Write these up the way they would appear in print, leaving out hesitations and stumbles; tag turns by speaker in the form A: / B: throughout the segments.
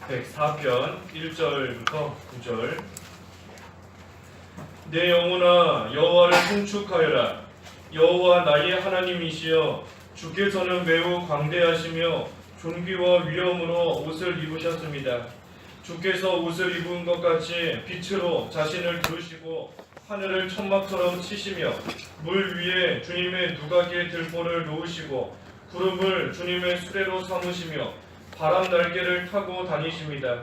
A: 104편 1절부터 9절. 내 영혼아 여호와를 송축하여라. 여호와 나의 하나님이시여 주께서는 매우 광대하시며 존귀와 위엄으로 옷을 입으셨습니다. 주께서 옷을 입은 것 같이 빛으로 자신을 두르시고 하늘을 천막처럼 치시며 물 위에 주님의 누각의 들보를 놓으시고 구름을 주님의 수레로 삼으시며 바람 날개를 타고 다니십니다.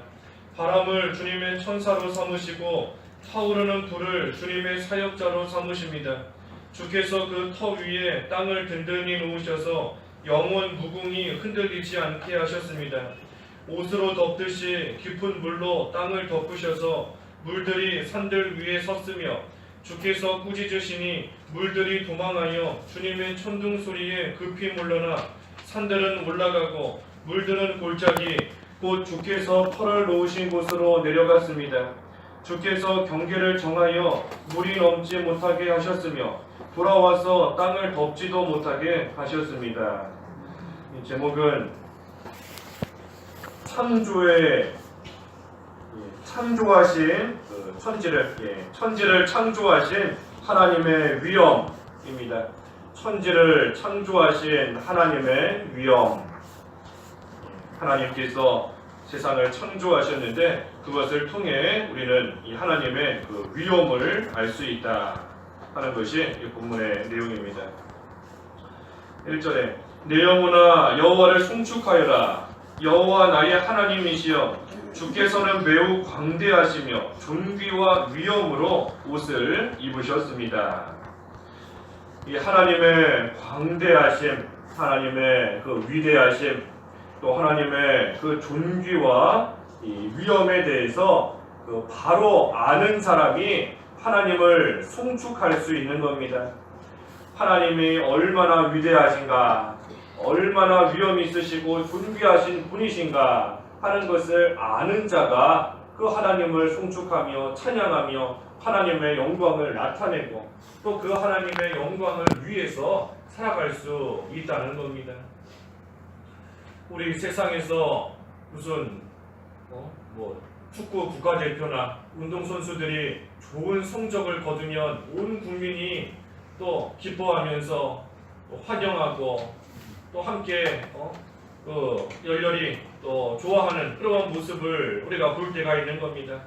A: 바람을 주님의 천사로 삼으시고 타오르는 불을 주님의 사역자로 삼으십니다. 주께서 그 터 위에 땅을 든든히 놓으셔서 영원 무궁히 흔들리지 않게 하셨습니다. 옷으로 덮듯이 깊은 물로 땅을 덮으셔서 물들이 산들 위에 섰으며 주께서 꾸짖으시니 물들이 도망하여 주님의 천둥 소리에 급히 물러나 산들은 올라가고 물들은 골짜기 곧 주께서 터를 놓으신 곳으로 내려갔습니다. 주께서 경계를 정하여 물이 넘지 못하게 하셨으며 돌아와서 땅을 덮지도 못하게 하셨습니다. 이 제목은 창조하신 천지를 창조하신 하나님의 위엄입니다. 천지를 창조하신 하나님의 위엄. 하나님께서 세상을 창조하셨는데 그것을 통해 우리는 이 하나님의 그 위엄을 알 수 있다 하는 것이 이 본문의 내용입니다. 1절에 내 영혼아 여호와를 송축하여라. 여호와 나의 하나님이시여 주께서는 매우 광대하시며 존귀와 위엄으로 옷을 입으셨습니다. 이 하나님의 광대하심, 하나님의 그 위대하심, 또 하나님의 그 존귀와 이 위엄에 대해서 그 바로 아는 사람이 하나님을 송축할 수 있는 겁니다. 하나님이 얼마나 위대하신가, 얼마나 위엄이 있으시고 존귀하신 분이신가 하는 것을 아는 자가 그 하나님을 송축하며 찬양하며 하나님의 영광을 나타내고 또 그 하나님의 영광을 위해서 살아갈 수 있다는 겁니다. 우리 세상에서 무슨 축구 국가대표나 운동선수들이 좋은 성적을 거두면 온 국민이 또 기뻐하면서 또 환영하고 또 함께 열렬히 또 좋아하는 그런 모습을 우리가 볼 때가 있는 겁니다.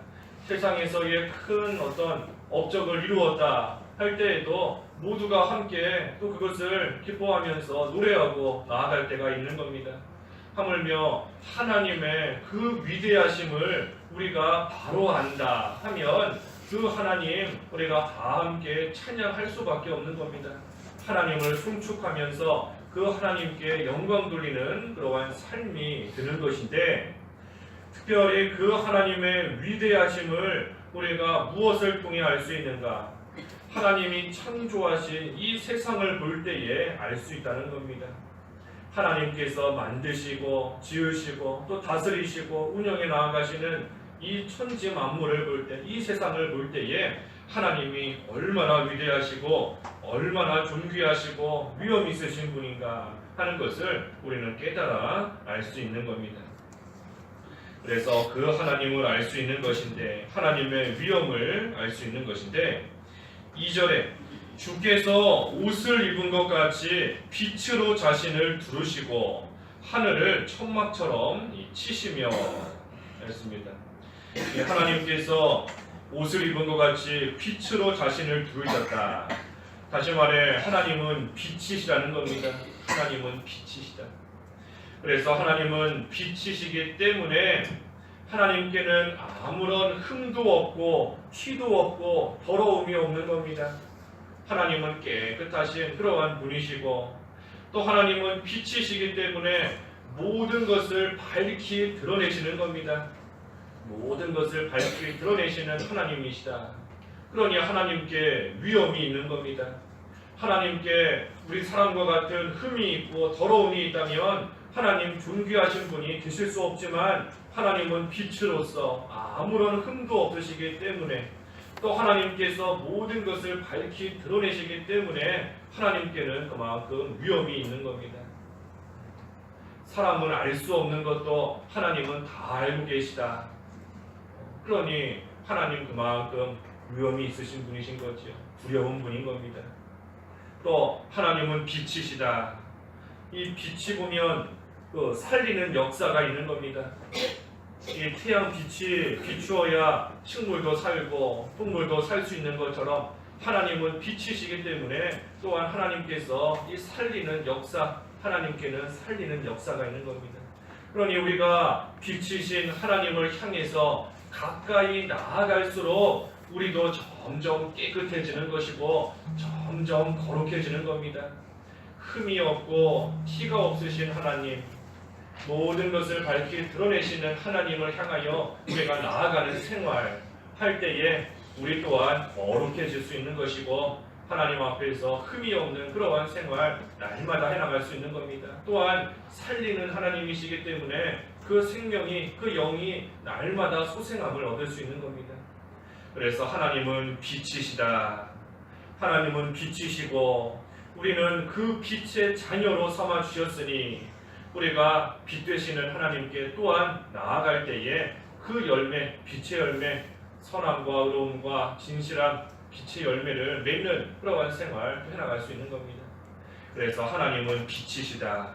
A: 세상에서의 큰 어떤 업적을 이루었다 할 때에도 모두가 함께 또 그것을 기뻐하면서 노래하고 나아갈 때가 있는 겁니다. 하물며 하나님의 그 위대하심을 우리가 바로 안다 하면 그 하나님 우리가 다 함께 찬양할 수밖에 없는 겁니다. 하나님을 송축하면서 그 하나님께 영광 돌리는 그러한 삶이 되는 것인데, 특별히 그 하나님의 위대하심을 우리가 무엇을 통해 알 수 있는가? 하나님이 창조하신 이 세상을 볼 때에 알 수 있다는 겁니다. 하나님께서 만드시고 지으시고 또 다스리시고 운영해 나아가시는 이 천지 만물을 볼 때, 이 세상을 볼 때에 하나님이 얼마나 위대하시고 얼마나 존귀하시고 위엄 있으신 분인가 하는 것을 우리는 깨달아 알 수 있는 겁니다. 그래서 그 하나님을 알 수 있는 것인데, 하나님의 위엄을 알 수 있는 것인데, 2절에 주께서 옷을 입은 것 같이 빛으로 자신을 두르시고 하늘을 천막처럼 치시며 했습니다. 하나님께서 옷을 입은 것 같이 빛으로 자신을 두르셨다. 다시 말해 하나님은 빛이시라는 겁니다. 하나님은 빛이시다. 그래서 하나님은 빛이시기 때문에 하나님께는 아무런 흠도 없고 티도 없고 더러움이 없는 겁니다. 하나님은 깨끗하신 그러한 분이시고 또 하나님은 빛이시기 때문에 모든 것을 밝히 드러내시는 겁니다. 모든 것을 밝히 드러내시는 하나님이시다. 그러니 하나님께 위엄이 있는 겁니다. 하나님께 우리 사람과 같은 흠이 있고 더러움이 있다면 하나님 존귀하신 분이 되실 수 없지만 하나님은 빛으로서 아무런 흠도 없으시기 때문에 또 하나님께서 모든 것을 밝히 드러내시기 때문에 하나님께는 그만큼 위엄이 있는 겁니다. 사람은 알 수 없는 것도 하나님은 다 알고 계시다. 그러니 하나님 그만큼 위엄이 있으신 분이신 거지요. 두려운 분인 겁니다. 또 하나님은 빛이시다. 이 빛이 보면 그 살리는 역사가 있는 겁니다. 이 태양 빛이 비추어야 식물도 살고 동물도 살 수 있는 것처럼 하나님은 빛이시기 때문에 또한 하나님께서 이 살리는 역사, 하나님께는 살리는 역사가 있는 겁니다. 그러니 우리가 빛이신 하나님을 향해서 가까이 나아갈수록 우리도 점점 깨끗해지는 것이고 점점 거룩해지는 겁니다. 흠이 없고 티가 없으신 하나님, 모든 것을 밝히 드러내시는 하나님을 향하여 우리가 나아가는 생활 할 때에 우리 또한 거룩해질 수 있는 것이고 하나님 앞에서 흠이 없는 그러한 생활 날마다 해나갈 수 있는 겁니다. 또한 살리는 하나님이시기 때문에 그 생명이, 그 영이 날마다 소생함을 얻을 수 있는 겁니다. 그래서 하나님은 빛이시다. 하나님은 빛이시고 우리는 그 빛의 자녀로 삼아 주셨으니 우리가 빛 되시는 하나님께 또한 나아갈 때에 그 열매, 빛의 열매, 선함과 의로움과 진실함, 빛의 열매를 맺는 그러한 생활 해나갈 수 있는 겁니다. 그래서 하나님은 빛이시다.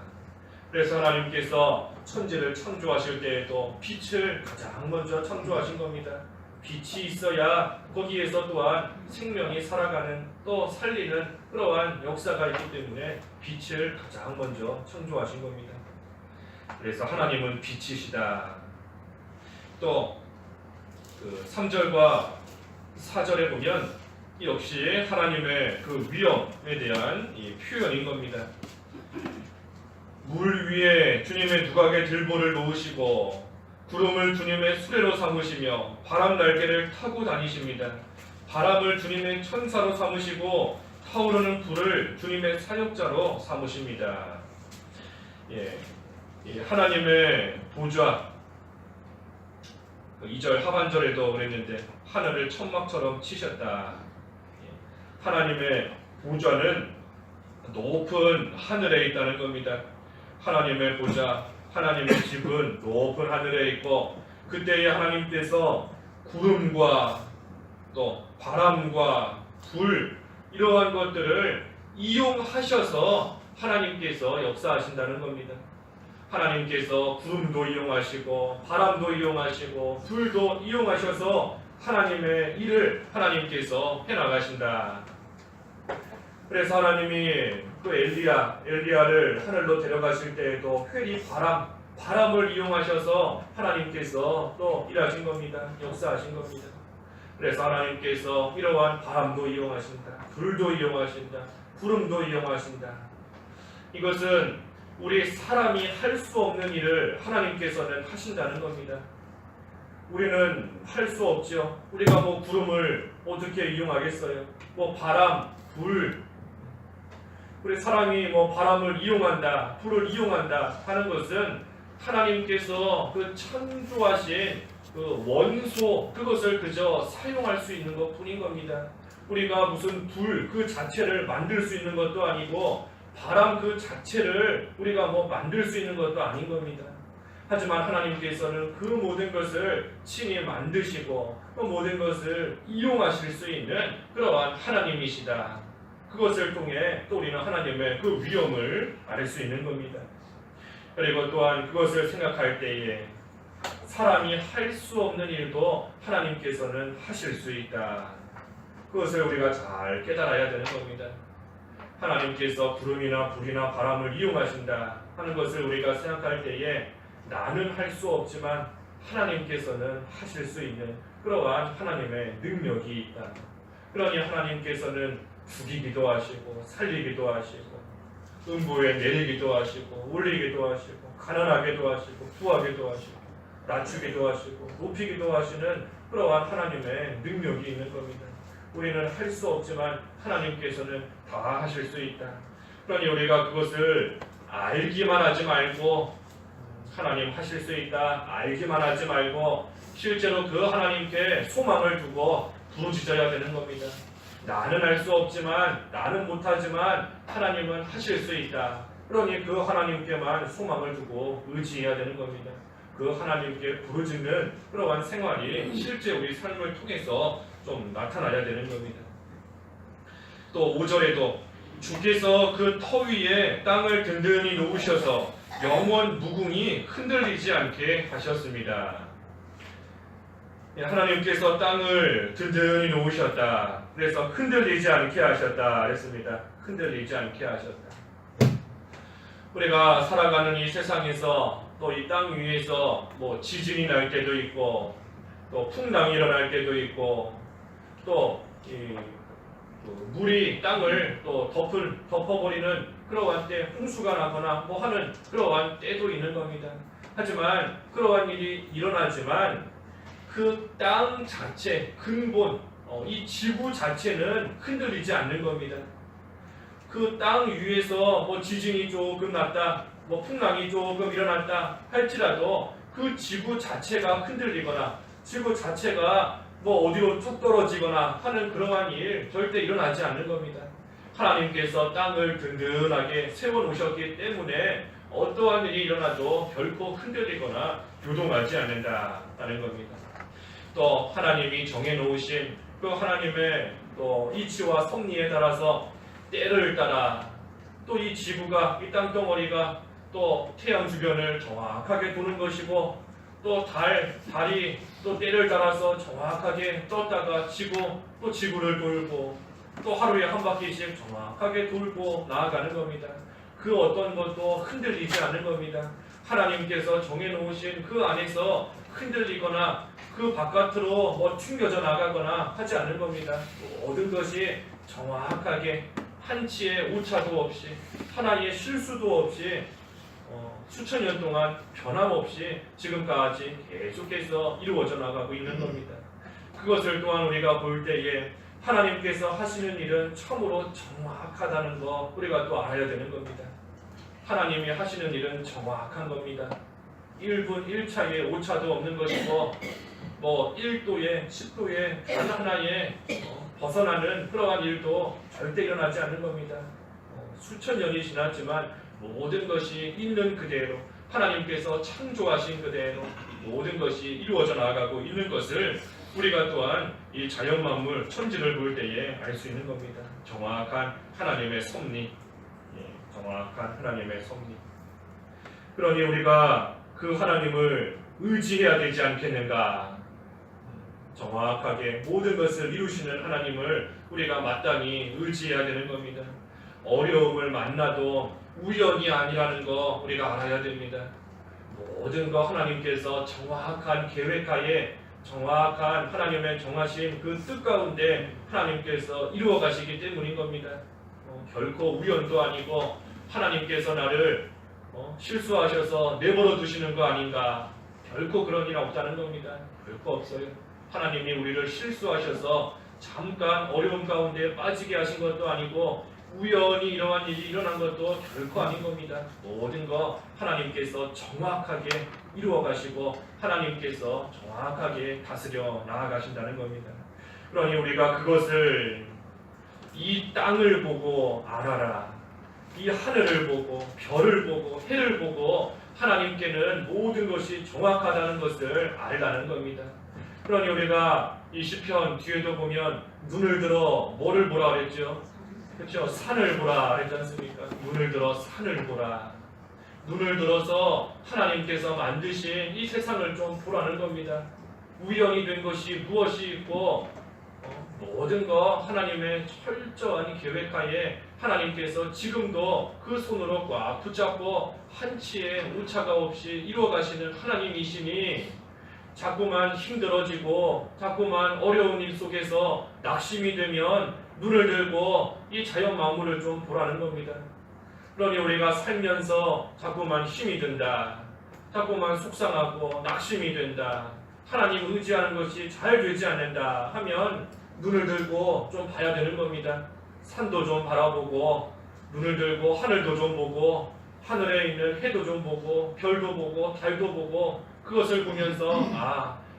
A: 그래서 하나님께서 천지를 창조하실 때에도 빛을 가장 먼저 창조하신 겁니다. 빛이 있어야 거기에서 또한 생명이 살아가는 또 살리는 그러한 역사가 있기 때문에 빛을 가장 먼저 창조하신 겁니다. 그래서 하나님은 빛이시다. 또 3절과 4절에 보면 역시 하나님의 그 위엄에 대한 이 표현인 겁니다. 물 위에 주님의 두각의 들보를 놓으시고 구름을 주님의 수레로 삼으시며 바람 날개를 타고 다니십니다. 바람을 주님의 천사로 삼으시고 타오르는 불을 주님의 사역자로 삼으십니다. 하나님의 보좌 2절 하반절에도 그랬는데 하늘을 천막처럼 치셨다. 하나님의 보좌는 높은 하늘에 있다는 겁니다. 하나님의 보좌, 하나님의 집은 높은 하늘에 있고 그때에 하나님께서 구름과 또 바람과 불 이러한 것들을 이용하셔서 하나님께서 역사하신다는 겁니다. 하나님께서 구름도 이용하시고 바람도 이용하시고 불도 이용하셔서 하나님의 일을 하나님께서 해나가신다. 그래서 하나님이 또 엘리야를 하늘로 데려가실 때에도 회리 바람을 이용하셔서 하나님께서 또 일하신 겁니다. 역사하신 겁니다. 그래서 하나님께서 이러한 바람도 이용하신다. 불도 이용하신다. 구름도 이용하신다. 이것은 우리 사람이 할 수 없는 일을 하나님께서는 하신다는 겁니다. 우리는 할 수 없죠. 우리가 구름을 어떻게 이용하겠어요? 바람, 불. 우리 사람이 바람을 이용한다, 불을 이용한다 하는 것은 하나님께서 그 창조하신 그 원소 그것을 그저 사용할 수 있는 것 뿐인 겁니다. 우리가 무슨 불 그 자체를 만들 수 있는 것도 아니고 바람 그 자체를 우리가 만들 수 있는 것도 아닌 겁니다. 하지만 하나님께서는 그 모든 것을 친히 만드시고 그 모든 것을 이용하실 수 있는 그러한 하나님이시다. 그것을 통해 또 우리는 하나님의 그 위엄을 알 수 있는 겁니다. 그리고 또한 그것을 생각할 때에 사람이 할 수 없는 일도 하나님께서는 하실 수 있다. 그것을 우리가 잘 깨달아야 되는 겁니다. 하나님께서 구름이나 불이나 바람을 이용하신다 하는 것을 우리가 생각할 때에 나는 할 수 없지만 하나님께서는 하실 수 있는 그러한 하나님의 능력이 있다. 그러니 하나님께서는 죽이기도 하시고 살리기도 하시고 음부에 내리기도 하시고 올리기도 하시고 가난하게도 하시고 부하게도 하시고 낮추기도 하시고 높이기도 하시는 그러한 하나님의 능력이 있는 겁니다. 우리는 할 수 없지만 하나님께서는 다 하실 수 있다. 그러니 우리가 그것을 알기만 하지 말고 하나님 하실 수 있다 알기만 하지 말고 실제로 그 하나님께 소망을 두고 부르짖어야 되는 겁니다. 나는 할 수 없지만 나는 못하지만 하나님은 하실 수 있다. 그러니 그 하나님께만 소망을 두고 의지해야 되는 겁니다. 그 하나님께 부르짖는 그러한 생활이 실제 우리 삶을 통해서 좀 나타나야 되는 겁니다. 또 5절에도 주께서 그 터 위에 땅을 든든히 놓으셔서 영원 무궁히 흔들리지 않게 하셨습니다. 하나님께서 땅을 든든히 놓으셨다. 그래서 흔들리지 않게 하셨다. 그랬습니다. 흔들리지 않게 하셨다. 우리가 살아가는 이 세상에서 또 이 땅 위에서 뭐 지진이 날 때도 있고 또 풍랑이 일어날 때도 있고 또 물이 땅을 또 덮어버리는 그러한 때 홍수가 나거나 뭐 하는 그러한 때도 있는 겁니다. 하지만 그러한 일이 일어나지만 그 땅 자체 근본 이 지구 자체는 흔들리지 않는 겁니다. 그 땅 위에서 뭐 지진이 조금 났다, 뭐 풍랑이 조금 일어났다 할지라도 그 지구 자체가 흔들리거나 지구 자체가 뭐 어디로 툭 떨어지거나 하는 그러한 일 절대 일어나지 않는 겁니다. 하나님께서 땅을 든든하게 세워놓으셨기 때문에 어떠한 일이 일어나도 결코 흔들리거나 요동하지 않는다라는 겁니다. 또 하나님이 정해놓으신 그 하나님의 또 이치와 섭리에 따라서 때를 따라 또 이 지구가 이 땅덩어리가 또 태양 주변을 정확하게 도는 것이고 또 달이 또 때를 따라서 정확하게 떴다가 지고 또 지구를 돌고 또 하루에 한 바퀴씩 정확하게 돌고 나아가는 겁니다. 그 어떤 것도 흔들리지 않는 겁니다. 하나님께서 정해놓으신 그 안에서 흔들리거나 그 바깥으로 뭐 튕겨져 나가거나 하지 않는 겁니다. 모든 것이 정확하게 한치의 오차도 없이 하나의 실수도 없이 수천 년 동안 변함없이 지금까지 계속해서 이루어져 나가고 있는 겁니다. 그것을 또한 우리가 볼 때에 하나님께서 하시는 일은 참으로 정확하다는 거 우리가 또 알아야 되는 겁니다. 하나님이 하시는 일은 정확한 겁니다. 1분 1차의 오차도 없는 것이고 뭐 1도에 10도에 단 하나의 벗어나는 그러한 일도 절대 일어나지 않는 겁니다. 수천 년이 지났지만 모든 것이 있는 그대로 하나님께서 창조하신 그대로 모든 것이 이루어져 나가고 있는 것을 우리가 또한 이 자연 만물 천지를 볼 때에 알 수 있는 겁니다. 정확한 하나님의 섭리, 정확한 하나님의 섭리. 그러니 우리가 그 하나님을 의지해야 되지 않겠는가? 정확하게 모든 것을 이루시는 하나님을 우리가 마땅히 의지해야 되는 겁니다. 어려움을 만나도 우연이 아니라는 거 우리가 알아야 됩니다. 모든 거 하나님께서 정확한 계획하에 정확한 하나님의 정하신 그 뜻 가운데 하나님께서 이루어 가시기 때문인 겁니다. 결코 우연도 아니고 하나님께서 나를 실수하셔서 내버려 두시는 거 아닌가? 결코 그런 일 없다는 겁니다. 결코 없어요. 하나님이 우리를 실수하셔서 잠깐 어려움 가운데 빠지게 하신 것도 아니고 우연히 이러한 일이 일어난 것도 결코 아닌 겁니다. 모든 거 하나님께서 정확하게 이루어 가시고 하나님께서 정확하게 다스려 나아가신다는 겁니다. 그러니 우리가 그것을 이 땅을 보고 알아라. 이 하늘을 보고 별을 보고 해를 보고 하나님께는 모든 것이 정확하다는 것을 알라는 겁니다. 그러니 우리가 이 시편 뒤에도 보면 눈을 들어 뭐를 보라 그랬죠? 그렇죠? 산을 보라 그랬지 않습니까? 눈을 들어 산을 보라. 눈을 들어서 하나님께서 만드신 이 세상을 좀 보라는 겁니다. 우연히 된 것이 무엇이 있고 모든 거 하나님의 철저한 계획하에 하나님께서 지금도 그 손으로 꽉 붙잡고 한치의 오차가 없이 이루어가시는 하나님이시니 자꾸만 힘들어지고 자꾸만 어려운 일 속에서 낙심이 되면 눈을 들고 이 자연 만물을 좀 보라는 겁니다. 그러니 우리가 살면서 자꾸만 힘이 든다, 자꾸만 속상하고 낙심이 된다, 하나님 의지하는 것이 잘 되지 않는다 하면 눈을 들고 좀 봐야 되는 겁니다. 산도 좀 바라보고 눈을 들고 하늘도 좀 보고 하늘에 있는 해도 좀 보고 별도 보고 달도 보고 그것을 보면서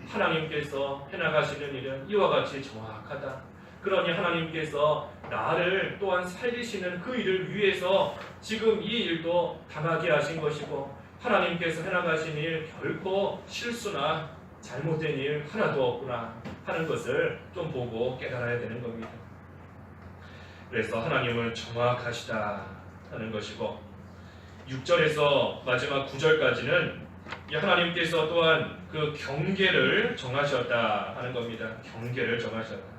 A: 하나님께서 해나가시는 일은 이와 같이 정확하다. 그러니 하나님께서 나를 또한 살리시는 그 일을 위해서 지금 이 일도 당하게 하신 것이고, 하나님께서 해나가신 일 결코 실수나 잘못된 일 하나도 없구나 하는 것을 좀 보고 깨달아야 되는 겁니다. 그래서 하나님은 정확하시다 하는 것이고, 6절에서 마지막 9절까지는 하나님께서 또한 그 경계를 정하셨다 하는 겁니다. 경계를 정하셨다.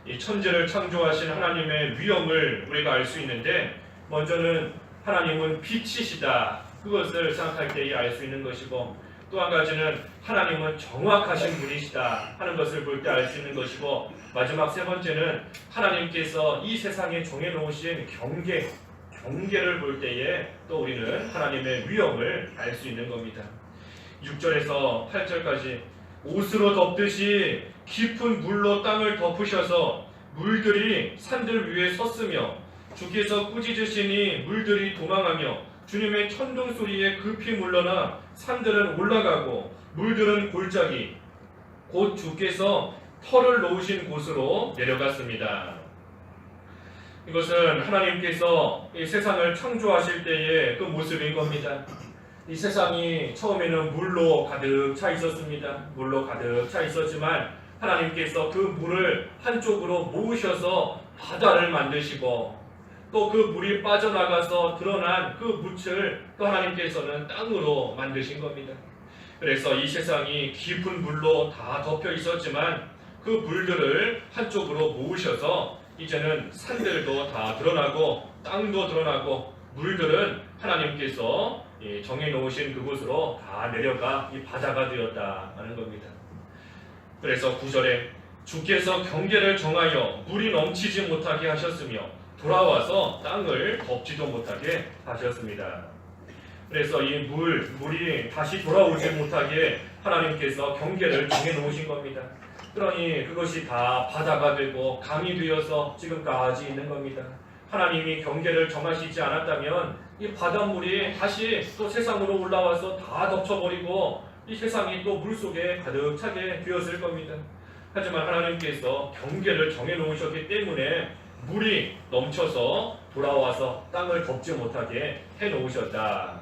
A: 이 천지를 창조하신 하나님의 위엄을 우리가 알 수 있는데, 먼저는 하나님은 빛이시다, 그것을 생각할 때에 알 수 있는 것이고, 또 한 가지는 하나님은 정확하신 분이시다 하는 것을 볼 때 알 수 있는 것이고, 마지막 세 번째는 하나님께서 이 세상에 정해놓으신 경계를 볼 때에 또 우리는 하나님의 위엄을 알 수 있는 겁니다. 6절에서 8절까지 옷으로 덮듯이 깊은 물로 땅을 덮으셔서 물들이 산들 위에 섰으며, 주께서 꾸짖으시니 물들이 도망하며, 주님의 천둥 소리에 급히 물러나 산들은 올라가고 물들은 골짜기 곧 주께서 터를 놓으신 곳으로 내려갔습니다. 이것은 하나님께서 이 세상을 창조하실 때의 그 모습인 겁니다. 이 세상이 처음에는 물로 가득 차 있었습니다. 물로 가득 차 있었지만 하나님께서 그 물을 한쪽으로 모으셔서 바다를 만드시고, 또 그 물이 빠져나가서 드러난 그 묻을 또 하나님께서는 땅으로 만드신 겁니다. 그래서 이 세상이 깊은 물로 다 덮여 있었지만 그 물들을 한쪽으로 모으셔서 이제는 산들도 다 드러나고 땅도 드러나고 물들은 하나님께서 정해놓으신 그곳으로 다 내려가 이 바다가 되었다 하는 겁니다. 그래서 9절에 주께서 경계를 정하여 물이 넘치지 못하게 하셨으며 돌아와서 땅을 덮지도 못하게 하셨습니다. 그래서 이 물이 다시 돌아오지 못하게 하나님께서 경계를 정해놓으신 겁니다. 그러니 그것이 다 바다가 되고 강이 되어서 지금까지 있는 겁니다. 하나님이 경계를 정하시지 않았다면 이 바닷물이 다시 또 세상으로 올라와서 다 덮쳐버리고 이 세상이 또 물속에 가득 차게 되었을 겁니다. 하지만 하나님께서 경계를 정해놓으셨기 때문에 물이 넘쳐서 돌아와서 땅을 덮지 못하게 해놓으셨다.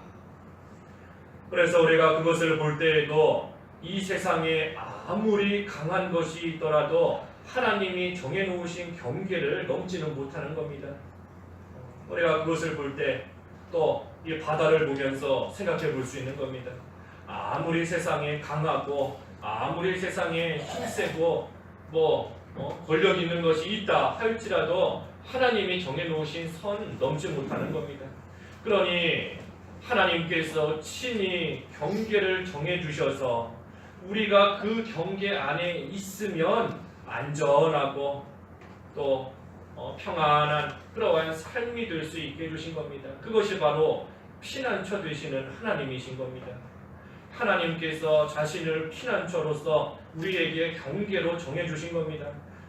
A: 그래서 우리가 그것을 볼 때에도 이 세상에 아무리 강한 것이 있더라도 하나님이 정해놓으신 경계를 넘지는 못하는 겁니다. 우리가 그것을 볼 때 또 이 바다를 보면서 생각해 볼 수 있는 겁니다. 아무리 세상에 강하고 아무리 세상에 힘세고 권력 있는 것이 있다 할지라도 하나님이 정해놓으신 선 넘지 못하는 겁니다. 그러니 하나님께서 친히 경계를 정해주셔서 우리가 그 경계 안에 있으면 안전하고 또 평안한 그러한 삶이 될 수 있게 해주신 겁니다. 그것이 바로 피난처 되시는 하나님이신 겁니다. 하나님께서 자신을 피난처로서 우리에게 경계로 정해주신 겁니다.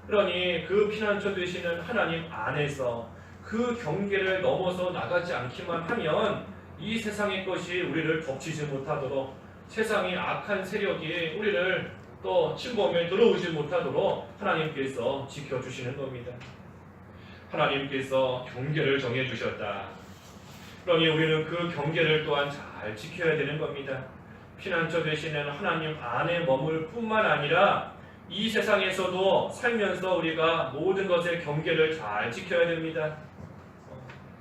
A: 그러니 그 피난처 되시는 하나님 안에서 그 경계를 넘어서 나가지 않기만 하면 이 세상의 것이 우리를 덮치지 못하도록, 세상의 악한 세력이 우리를 또 침범에 들어오지 못하도록 하나님께서 지켜주시는 겁니다. 하나님께서 경계를 정해주셨다. 그러니 우리는 그 경계를 또한 잘 지켜야 되는 겁니다. 피난처 되시는 하나님 안에 머물 뿐만 아니라 이 세상에서도 살면서 우리가 모든 것의 경계를 잘 지켜야 됩니다.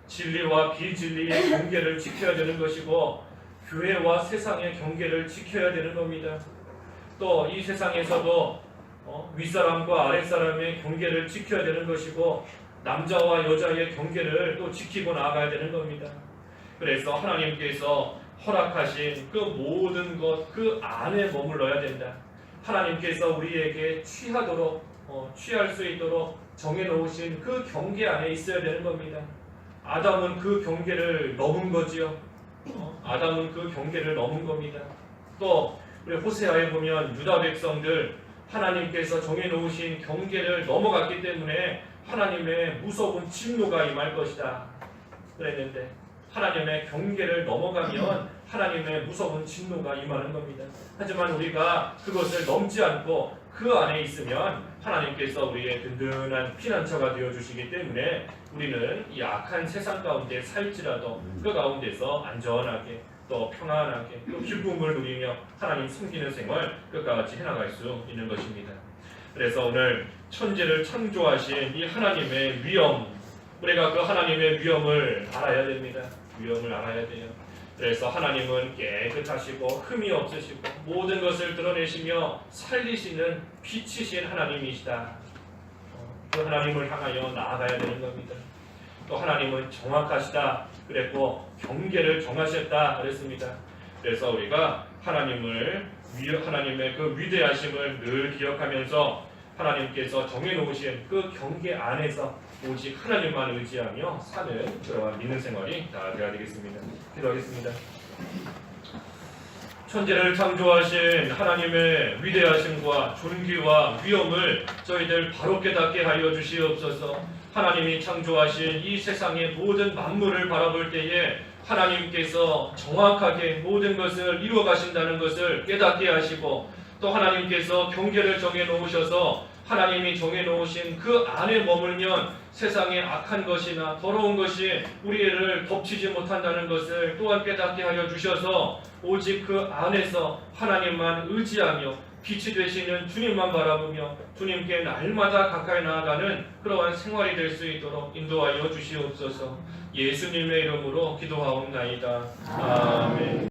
A: 진리와 비진리의 경계를 지켜야 되는 것이고, 교회와 세상의 경계를 지켜야 되는 겁니다. 또 이 세상에서도 윗사람과 아랫사람의 경계를 지켜야 되는 것이고, 남자와 여자의 경계를 또 지키고 나아가야 되는 겁니다. 그래서 하나님께서 허락하신 그 모든 것 그 안에 머물러야 된다. 하나님께서 우리에게 취할 수 있도록 정해놓으신 그 경계 안에 있어야 되는 겁니다. 아담은 그 경계를 넘은 거지요. 아담은 그 경계를 넘은 겁니다. 또 우리 호세아에 보면 유다 백성들 하나님께서 정해놓으신 경계를 넘어갔기 때문에 하나님의 무서운 진노가 임할 것이다 그랬는데, 하나님의 경계를 넘어가면 하나님의 무서운 진노가 임하는 겁니다. 하지만 우리가 그것을 넘지 않고 그 안에 있으면 하나님께서 우리의 든든한 피난처가 되어 주시기 때문에 우리는 이 악한 세상 가운데 살지라도 그 가운데서 안전하게 또 평안하게 또 기쁨을 누리며 하나님 섬기는 생활 끝까지 해나갈 수 있는 것입니다. 그래서 오늘 천지를 창조하신 이 하나님의 위엄, 우리가 그 하나님의 위엄을 알아야 됩니다. 위엄을 알아야 돼요. 그래서 하나님은 깨끗하시고 흠이 없으시고 모든 것을 드러내시며 살리시는 빛이신 하나님이시다. 그 하나님을 향하여 나아가야 되는 겁니다. 또 하나님은 정확하시다 그랬고 경계를 정하셨다 그랬습니다. 그래서 우리가 하나님의 그 위대하심을 늘 기억하면서 하나님께서 정해놓으신 그 경계 안에서 오직 하나님만 의지하며 사는 그러한 믿는 생활이 다 되어야 되겠습니다. 기도하겠습니다. 천지를 창조하신 하나님의 위대하심과 존귀와 위엄을 저희들 바로 깨닫게 하여 주시옵소서. 하나님이 창조하신 이 세상의 모든 만물을 바라볼 때에 하나님께서 정확하게 모든 것을 이루어 가신다는 것을 깨닫게 하시고 또 하나님께서 경계를 정해 놓으셔서 하나님이 정해 놓으신 그 안에 머물면 세상의 악한 것이나 더러운 것이 우리를 덮치지 못한다는 것을 또한 깨닫게 하여 주셔서 오직 그 안에서 하나님만 의지하며 빛이 되시는 주님만 바라보며 주님께 날마다 가까이 나아가는 그러한 생활이 될 수 있도록 인도하여 주시옵소서. 예수님의 이름으로 기도하옵나이다. 아멘.